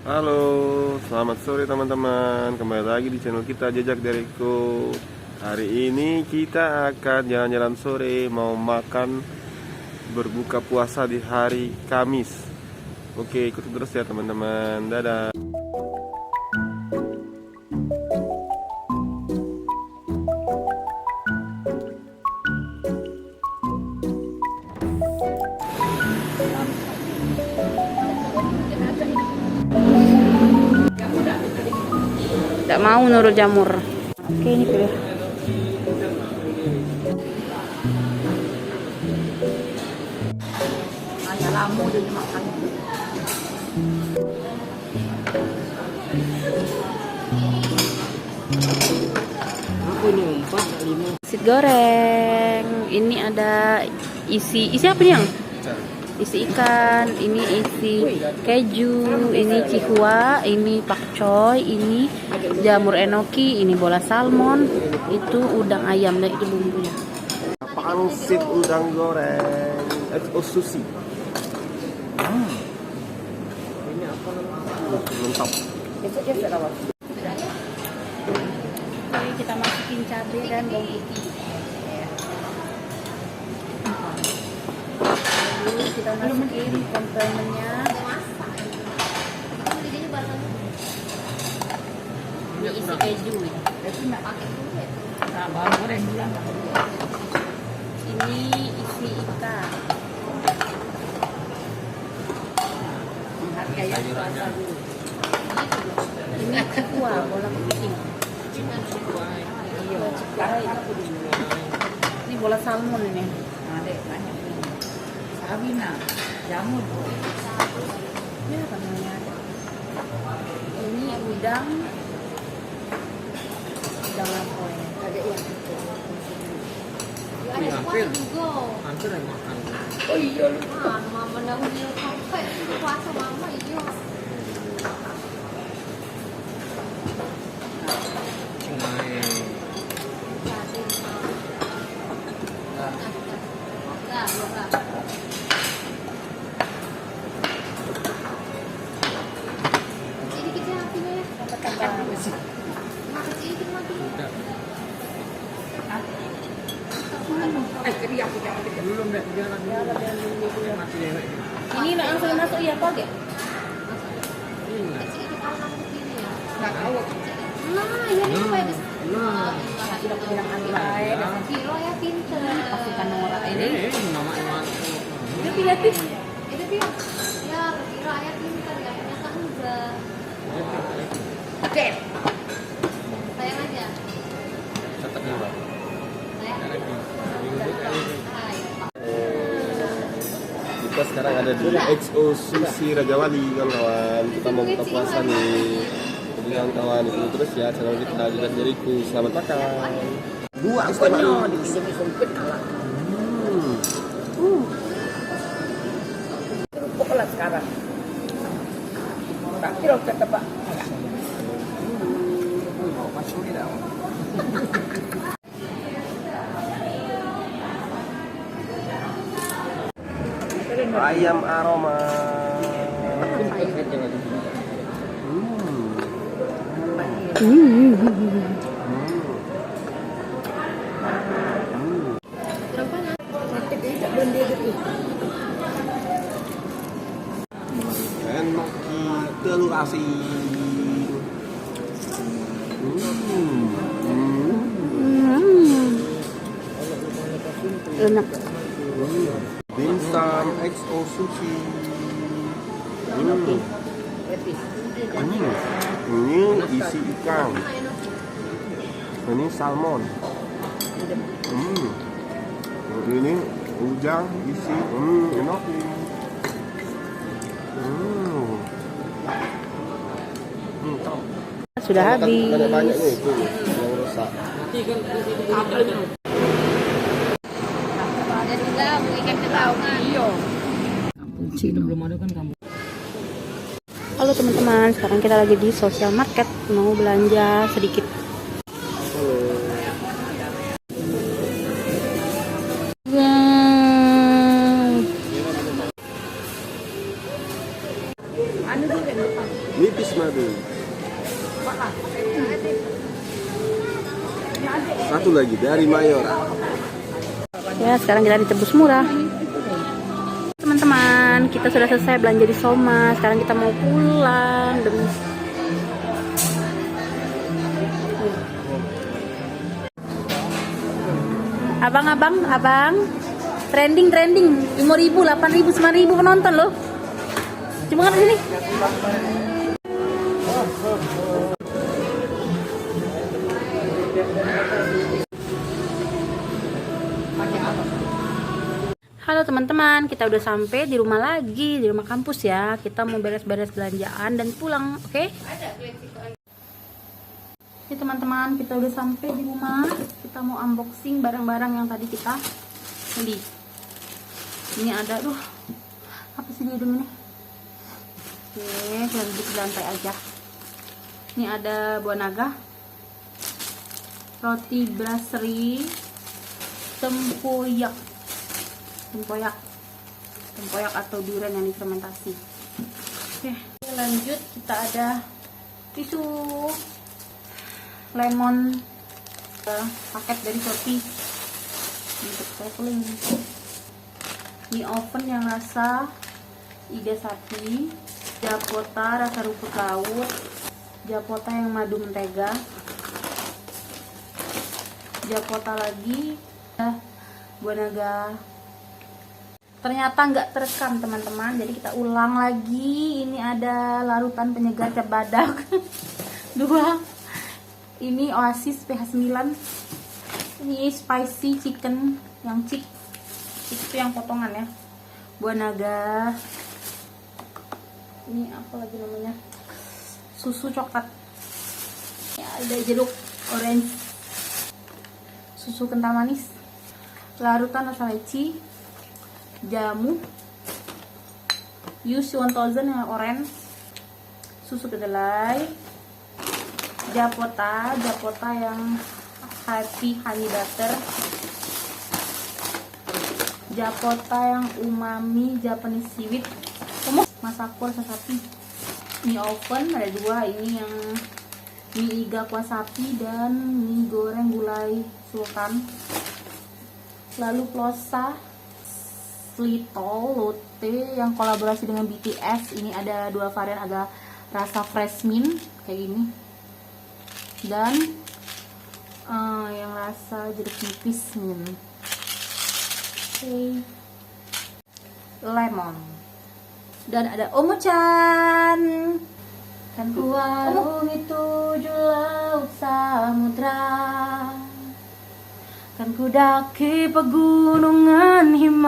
Halo, selamat sore teman-teman. Kembali lagi di channel kita Jejak Dariku. Hari ini kita akan jalan-jalan sore, mau makan berbuka puasa di hari Kamis. Oke, ikuti terus ya teman-teman. Dadah. Tidak mau nurul jamur. Oke, ini pilih. Ayah lamu dia makan. Aku ini 4, 5. Nasi goreng. Ini ada isi apa nih yang? Isi ikan, ini isi keju, ini cihua, ini pakcoy, ini jamur enoki, ini bola salmon, itu udang ayam dan itu bumbunya. Pangsit udang goreng, sushi. Ini apa namanya? Mantap. Besok dia sudah lawat. Oke, kita masukin cabai dan bawang putih. Lalu kita masukin komponennya. Ini isi keju. Nah, bawang goreng bilang. Ini isi ikan. Harganya puasa dulu. Ini cihua, bola kepiting. Iya, sekarang aku dulu. Ini bola salmon ini. Ada banyak ini. Sabina, jamur. Ya, apa namanya? Ini udang apa ya? Ada yang itu. Hampir yang makan. Oh iya lu. Mama dahulu sampai itu puasa mama iya. Jadi aku jangan Belum deh, jalan dulu. Mati enak. Ini langsung masuk ya, Pak? Ya? nggak tahu. Nah, ya ini apa ya? Sudah bilang ambil air. Kilo ya pinter. Pastikan nomor ini. Nama Dia pilih. Itu dia. Ya, kira ya pinter ya. Ternyata enggak. Oke. Sayang aja. Tetap juga. Sayang. Kita sekarang ada di XO Sushi Raja Wali kawan-kawan. Kita mau buka puasa nih. Jadi kawan-kawan itu terus ya channel kita Jejak Dariku. Selamat makan. Dua Pokoknya di sini sempit kalah. Pokoknya sekarang. Tak kira kata Pak. Ayam aroma. Enoki telur asin. Enak. Dimsum XO Sushi. Ini isi ikan. Ini salmon. Ini udang isi. Enak. Sudah habis. Banyak nih tuh yang rusak. Ada juga ikan ketahuan. Iya. Kampung Cina belum ada kan kampung. Halo teman-teman, sekarang kita lagi di sosial market mau belanja sedikit. Wow. Anu juga di depan. Nipis madu. Satu lagi dari Mayora. Ya, sekarang kita ditebus murah. Teman-teman, kita sudah selesai belanja di Soma. Sekarang kita mau pulang. Abang. Trending. 5.000, 8.000, 9.000 penonton loh. Coba kan sini. Halo teman-teman, kita udah sampai di rumah lagi, di rumah kampus ya. Kita mau beres-beres belanjaan dan pulang, oke? Oke teman-teman, kita udah sampai di rumah. Kita mau unboxing barang-barang yang tadi kita beli. Ini ada, apa sih di hidung ini? Oke, kita duduk di lantai aja. Ini ada buah naga, roti brasserie, tempoyak atau durian yang difermentasi. Oke, lanjut kita ada tisu lemon paket dari Shopee untuk traveling. Ini oven yang rasa iga sapi, japota rasa rumput laut, japota yang madu mentega, japota lagi, buah naga. Ternyata nggak terekam teman-teman, jadi kita ulang lagi. Ini ada larutan penyegar cap badak 2. Ini Oasis PH 9. Ini spicy chicken yang chick itu yang potongan ya. Buah naga. Ini apa lagi namanya? Susu coklat. Ya, ada jeruk orange. Susu kental manis. Larutan rasa leci. Jamu Use 1000 yang orange, susu kedelai, japota yang happy honey butter, japota yang umami Japanese seaweed, masako rasa sapi. Mie oven ada 2, ini yang mie iga kuah sapi dan mie goreng gulai sultan. Lalu plosa Little Lotte yang kolaborasi dengan BTS. Ini ada 2 varian, agak rasa fresh mint kayak gini, dan yang rasa jeruk nipis mint. Okay. Lemon. Dan ada Omo-chan. Kan kuarungi 7 laut samudra, kan ku daki pegunungan Himalaya.